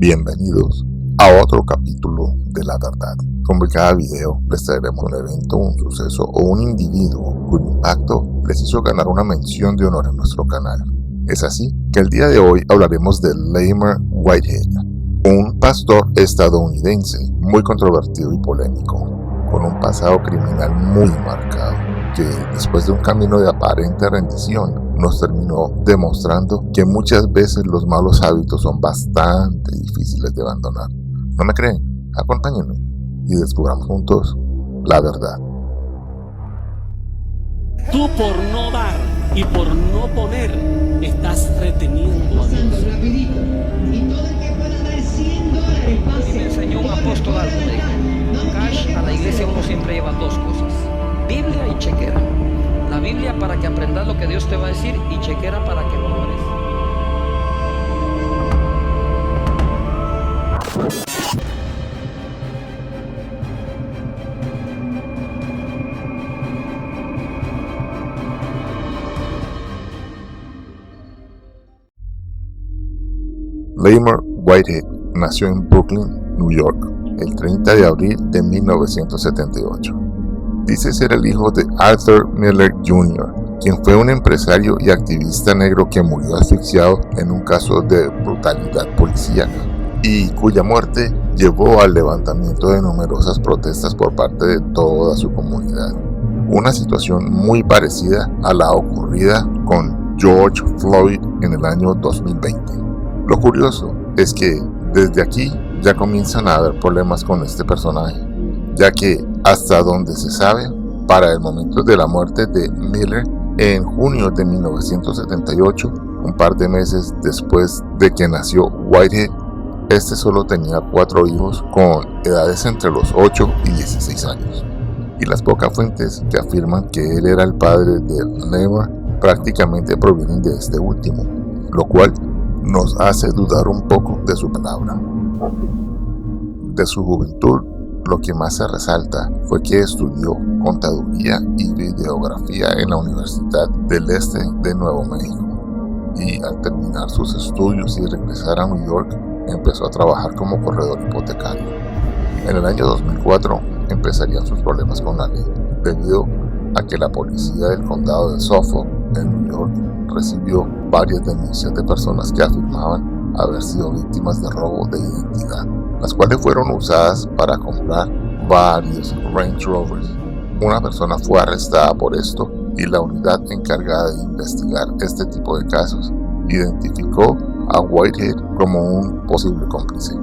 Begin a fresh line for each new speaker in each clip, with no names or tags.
Bienvenidos a otro capítulo de La Verdad. Como en cada video les traeremos un evento, un suceso o un individuo cuyo impacto les hizo ganar una mención de honor en nuestro canal. Es así que el día de hoy hablaremos de Lamar Whitehead, un pastor estadounidense muy controvertido y polémico, con un pasado criminal muy marcado, que después de un camino de aparente rendición nos terminó demostrando que muchas veces los malos hábitos son bastante difíciles de abandonar. ¿No me creen? Acompáñenme y descubramos juntos la verdad.
Tú por no dar y por no poner estás reteniendo a Dios.
Y todo el que pueda dar $100 pase.
Me enseñó un apóstol algo, me dijo: Cash, a la iglesia uno siempre lleva dos cosas: Biblia y chequera. La Biblia para que aprendas lo que Dios te va a decir, y chequera para que lo ores.
Lamar Whitehead nació en Brooklyn, New York, el 30 de abril de 1978. Dice ser el hijo de Arthur Miller Jr., quien fue un empresario y activista negro que murió asfixiado en un caso de brutalidad policíaca y cuya muerte llevó al levantamiento de numerosas protestas por parte de toda su comunidad. Una situación muy parecida a la ocurrida con George Floyd en el año 2020. Lo curioso es que desde aquí ya comienzan a haber problemas con este personaje, ya que hasta donde se sabe, para el momento de la muerte de Miller en junio de 1978, un par de meses después de que nació Whitehead, este solo tenía 4 hijos con edades entre los 8 y 16 años. Y las pocas fuentes que afirman que él era el padre de Lamar prácticamente provienen de este último, lo cual nos hace dudar un poco de su palabra. De su juventud, lo que más se resalta fue que estudió contaduría y videografía en la Universidad del Este de Nuevo México, y al terminar sus estudios y regresar a New York, empezó a trabajar como corredor hipotecario. En el año 2004 empezarían sus problemas con la ley, debido a que la policía del condado de Suffolk, en New York, recibió varias denuncias de personas que afirmaban haber sido víctimas de robo de identidad, las cuales fueron usadas para comprar varios Range Rovers. Una persona fue arrestada por esto y la unidad encargada de investigar este tipo de casos identificó a Whitehead como un posible cómplice.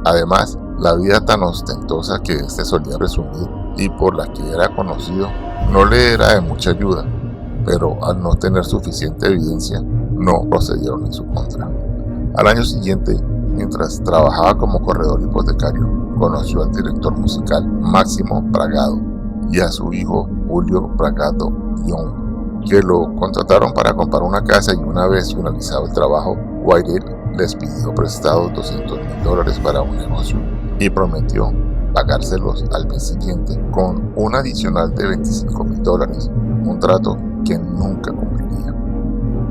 Además, la vida tan ostentosa que este solía presumir y por la que era conocido no le era de mucha ayuda, pero al no tener suficiente evidencia, no procedieron en su contra. Al año siguiente, mientras trabajaba como corredor hipotecario, conoció al director musical Máximo Bragado y a su hijo Julio Bragado Young, que lo contrataron para comprar una casa, y una vez finalizado el trabajo, Whitehead les pidió prestados $200,000 para un negocio y prometió pagárselos al mes siguiente con un adicional de $25,000, un trato que nunca cumpliría.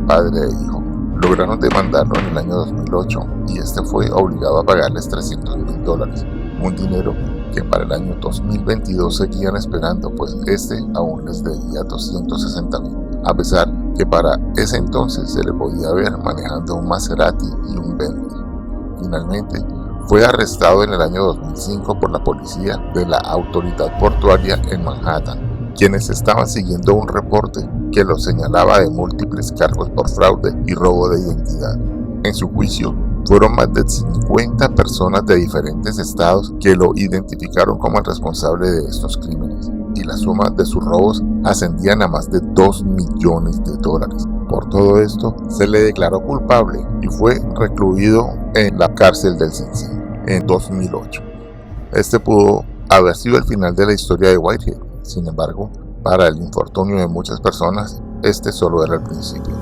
Padre e hijo lograron demandarlo en el año 2008 y este fue obligado a pagarles $300,000, un dinero que para el año 2022 seguían esperando, pues este aún les debía $260,000, a pesar que para ese entonces se le podía ver manejando un Maserati y un Bentley. Finalmente fue arrestado en el año 2005 por la policía de la autoridad portuaria en Manhattan, quienes estaban siguiendo un reporte que lo señalaba de múltiples cargos por fraude y robo de identidad. En su juicio, fueron más de 50 personas de diferentes estados que lo identificaron como el responsable de estos crímenes, y la suma de sus robos ascendían a más de $2 millones. Por todo esto, se le declaró culpable y fue recluido en la cárcel del Sin City en 2008. Este pudo haber sido el final de la historia de Whitehead. Sin embargo, para el infortunio de muchas personas, este solo era el principio.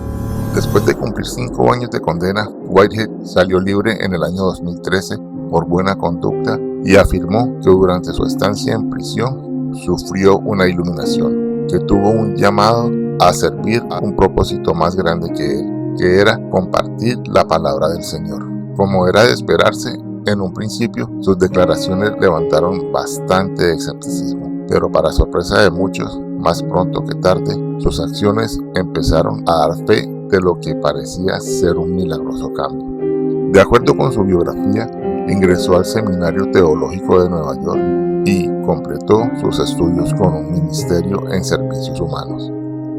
Después de cumplir 5 años de condena, Whitehead salió libre en el año 2013 por buena conducta y afirmó que durante su estancia en prisión sufrió una iluminación, que tuvo un llamado a servir a un propósito más grande que él, que era compartir la palabra del Señor. Como era de esperarse, En un principio, sus declaraciones levantaron bastante escepticismo, pero para sorpresa de muchos, más pronto que tarde, sus acciones empezaron a dar fe de lo que parecía ser un milagroso cambio. De acuerdo con su biografía, ingresó al Seminario Teológico de Nueva York y completó sus estudios con un ministerio en servicios humanos,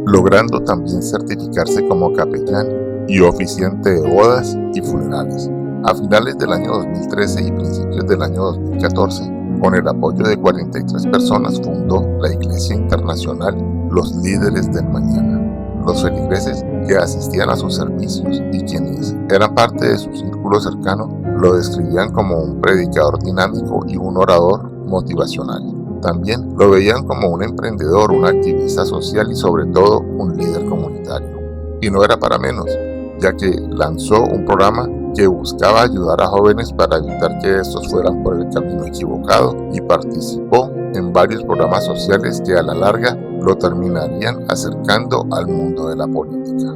logrando también certificarse como capellán y oficiante de bodas y funerales. A finales del año 2013 y principios del año 2014, con el apoyo de 43 personas, fundó la Iglesia Internacional Los Líderes del Mañana. Los feligreses que asistían a sus servicios y quienes eran parte de su círculo cercano lo describían como un predicador dinámico y un orador motivacional. También lo veían como un emprendedor, un activista social y sobre todo un líder comunitario. Y no era para menos, ya que lanzó un programa que buscaba ayudar a jóvenes para evitar que estos fueran por el camino equivocado y participó en varios programas sociales que a la larga lo terminarían acercando al mundo de la política.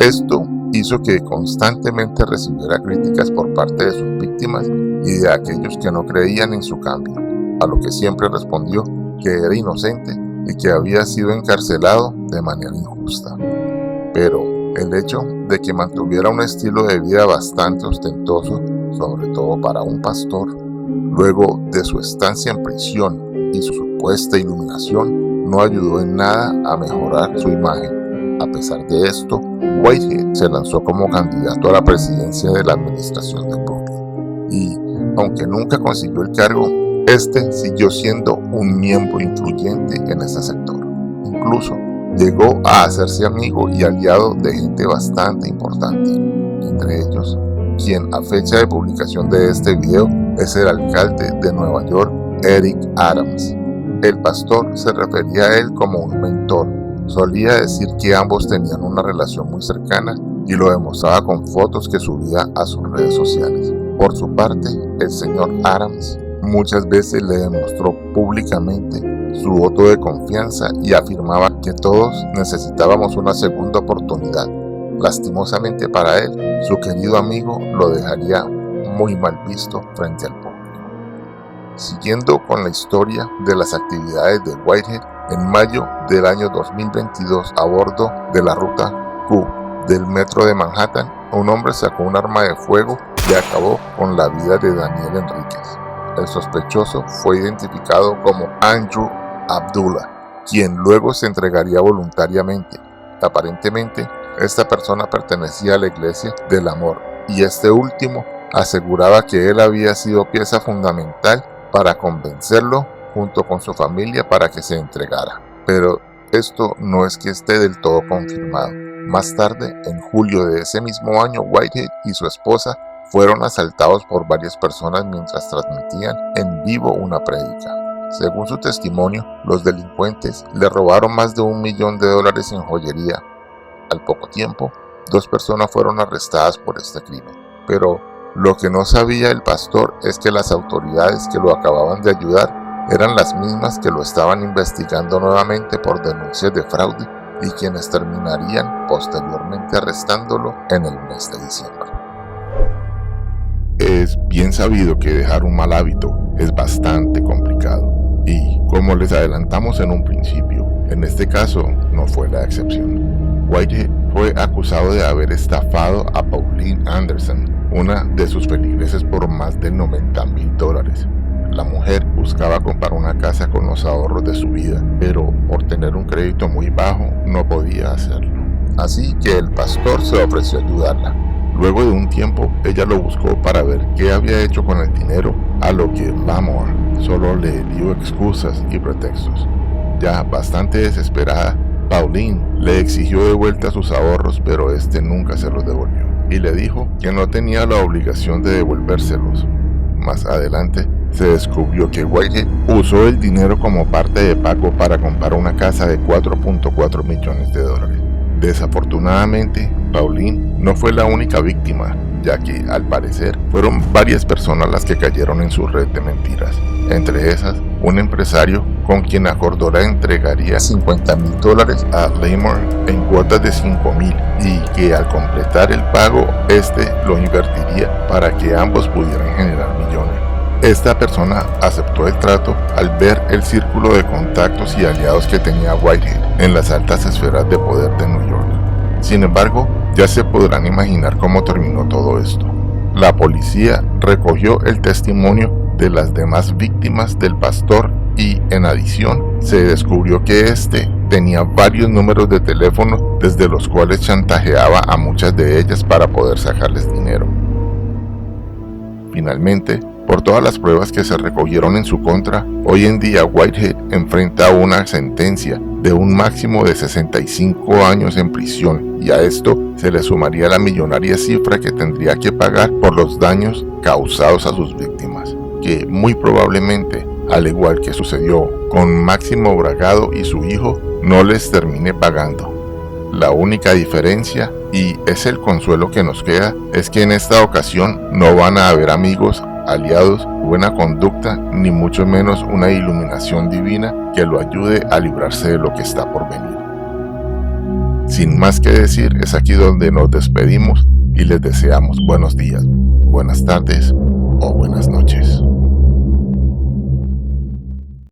Esto hizo que constantemente recibiera críticas por parte de sus víctimas y de aquellos que no creían en su cambio, a lo que siempre respondió que era inocente y que había sido encarcelado de manera injusta. Pero el hecho de que mantuviera un estilo de vida bastante ostentoso, sobre todo para un pastor, luego de su estancia en prisión y su supuesta iluminación, no ayudó en nada a mejorar su imagen. A pesar de esto, Whitehead se lanzó como candidato a la presidencia de la administración de Brooklyn. Y, aunque nunca consiguió el cargo, este siguió siendo un miembro influyente en ese sector. Incluso llegó a hacerse amigo y aliado de gente bastante importante, entre ellos, quien a fecha de publicación de este video es el alcalde de Nueva York, Eric Adams. El pastor se refería a él como un mentor. Solía decir que ambos tenían una relación muy cercana y lo demostraba con fotos que subía a sus redes sociales. Por su parte, el señor Adams muchas veces le demostró públicamente su voto de confianza y afirmaba que todos necesitábamos una segunda oportunidad. Lastimosamente para él, su querido amigo lo dejaría muy mal visto frente al público. Siguiendo con la historia de las actividades de Whitehead, en mayo del año 2022, a bordo de la ruta Q del metro de Manhattan, un hombre sacó un arma de fuego y acabó con la vida de Daniel Enríquez. El sospechoso fue identificado como Andrew Abdullah, quien luego se entregaría voluntariamente. Aparentemente, esta persona pertenecía a la Iglesia del Amor, y este último aseguraba que él había sido pieza fundamental para convencerlo junto con su familia para que se entregara. Pero esto no es que esté del todo confirmado. Más tarde, en julio de ese mismo año, Whitehead y su esposa fueron asaltados por varias personas mientras transmitían en vivo una prédica. Según su testimonio, los delincuentes le robaron más de $1 millón en joyería. Al poco tiempo, 2 personas fueron arrestadas por este crimen. Pero lo que no sabía el pastor es que las autoridades que lo acababan de ayudar eran las mismas que lo estaban investigando nuevamente por denuncias de fraude y quienes terminarían posteriormente arrestándolo en el mes de diciembre.
Es bien sabido que dejar un mal hábito es bastante complicado y, como les adelantamos en un principio, en este caso no fue la excepción. Whitehead fue acusado de haber estafado a Pauline Anderson, una de sus feligreses, por más de $90,000. La mujer buscaba comprar una casa con los ahorros de su vida, pero por tener un crédito muy bajo no podía hacerlo.
Así que el pastor se ofreció a ayudarla.
Luego de un tiempo, ella lo buscó para ver qué había hecho con el dinero, a lo que Lamar solo le dio excusas y pretextos. Ya bastante desesperada, Pauline le exigió de vuelta sus ahorros, pero este nunca se los devolvió y le dijo que no tenía la obligación de devolvérselos. Más adelante, se descubrió que Whitehead usó el dinero como parte de pago para comprar una casa de $4.4 millones. Desafortunadamente, Pauline no fue la única víctima, ya que al parecer fueron varias personas las que cayeron en su red de mentiras, entre esas un empresario con quien acordó le entregaría $50,000 a Lamar en cuotas de $5,000 y que al completar el pago, lo invertiría para que ambos pudieran generar millones. Esta persona aceptó el trato al ver el círculo de contactos y aliados que tenía Whitehead en las altas esferas de poder de New York. Sin embargo, ya se podrán imaginar cómo terminó todo esto. La policía recogió el testimonio de las demás víctimas del pastor y, en adición, se descubrió que tenía varios números de teléfono desde los cuales chantajeaba a muchas de ellas para poder sacarles dinero. Finalmente, por todas las pruebas que se recogieron en su contra, hoy en día Whitehead enfrenta una sentencia de un máximo de 65 años en prisión, y a esto se le sumaría la millonaria cifra que tendría que pagar por los daños causados a sus víctimas, que muy probablemente, al igual que sucedió con Máximo Bragado y su hijo, no les termine pagando. La única diferencia, y es el consuelo que nos queda, es que en esta ocasión no van a haber amigos, aliados, buena conducta, ni mucho menos una iluminación divina que lo ayude a librarse de lo que está por venir. Sin más que decir, es aquí donde nos despedimos y les deseamos buenos días, buenas tardes o buenas noches.